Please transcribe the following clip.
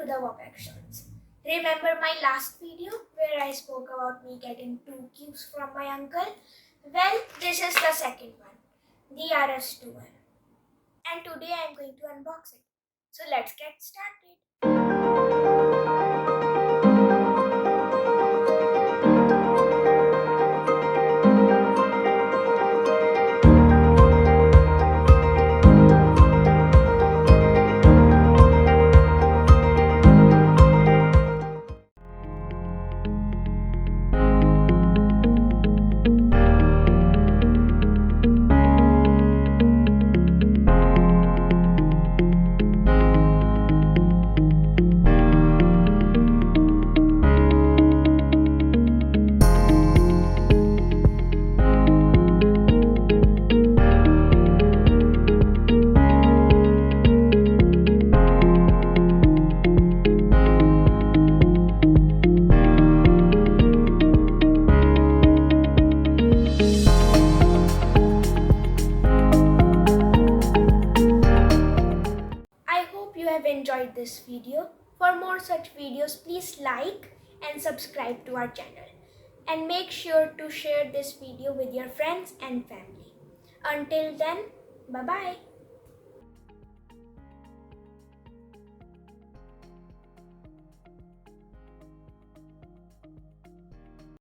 to the work actions. Remember my last video where I spoke about me getting 2 cubes from my uncle? Well, this is the second one, the RS2M. And today I am going to unbox it. So let's get started. You have enjoyed this video. For more such videos, please like and subscribe to our channel. And make sure to share this video with your friends and family. Until then, bye-bye.